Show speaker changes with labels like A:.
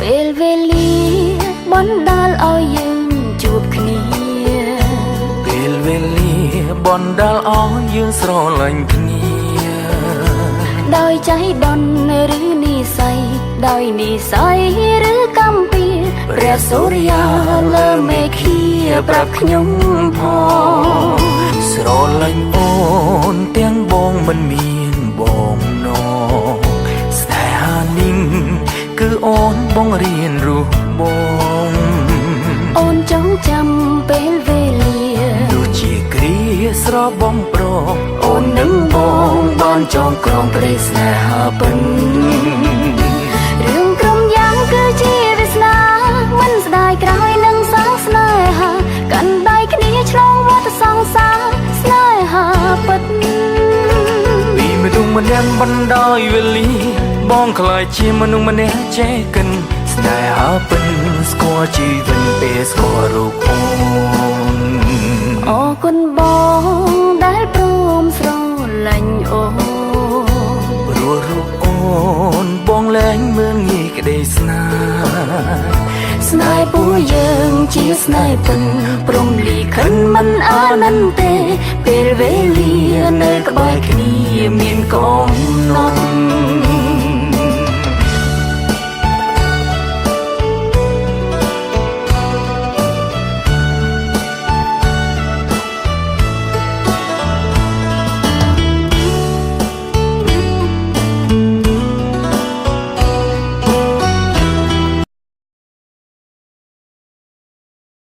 A: ពេលវេលាបណ្ដាលឲ្យយើងជួបគ្នា
B: ពេលវេលាបណ្ដាលឲ្យយើងស្រឡាញ់គ្នា
A: ដោយចៃដន្យឬនិស្ស័យដោយនិស្ស័យឬកម្មពៀព្រះសូរិយាលើមេឃាប្រាប់ខ្ញុំផង
B: ស្រឡាញ់អូនទាំងបងមិនមានបងនងស្នេហានេះគឺអូនបងរៀនរស់បង
A: អូនចងចាំពេលវេលា
B: ដូចជាគ្រាស្របំប្រងអូននឹងបងបានចងក្រងព្រៃស្នេហាពិន
A: រឿងក្រុមយ៉ាងគឺជាវាសនាមិនស្ដាយក្រោយនឹងសាងស្នេហាកាន់ដៃគ្នាឆ្លងវដ្តសង្សារស្នេហាពិត
B: ពីមនុស្សម្នាក់បណ្ដោយវេលាបងខ្លាចជាមនុស្សម្នាក់ចេះកិនស្នេហាពិនស្គាល់ជីវិតពេលស្គាល់រូបអូន
A: អរគុណបងដែលព្រមស្រឡាញ់អូន
B: ព្រោះរូបអូនបងលែងមើលងាយក្តីស្នេហ៍
A: ស្នេហ៍ពួកយើងជាស្នេហ៍ពិនព្រមលីខិនមិនអាណិនទេពេលវេលានៅក្បែរគ្នាមានកំណត់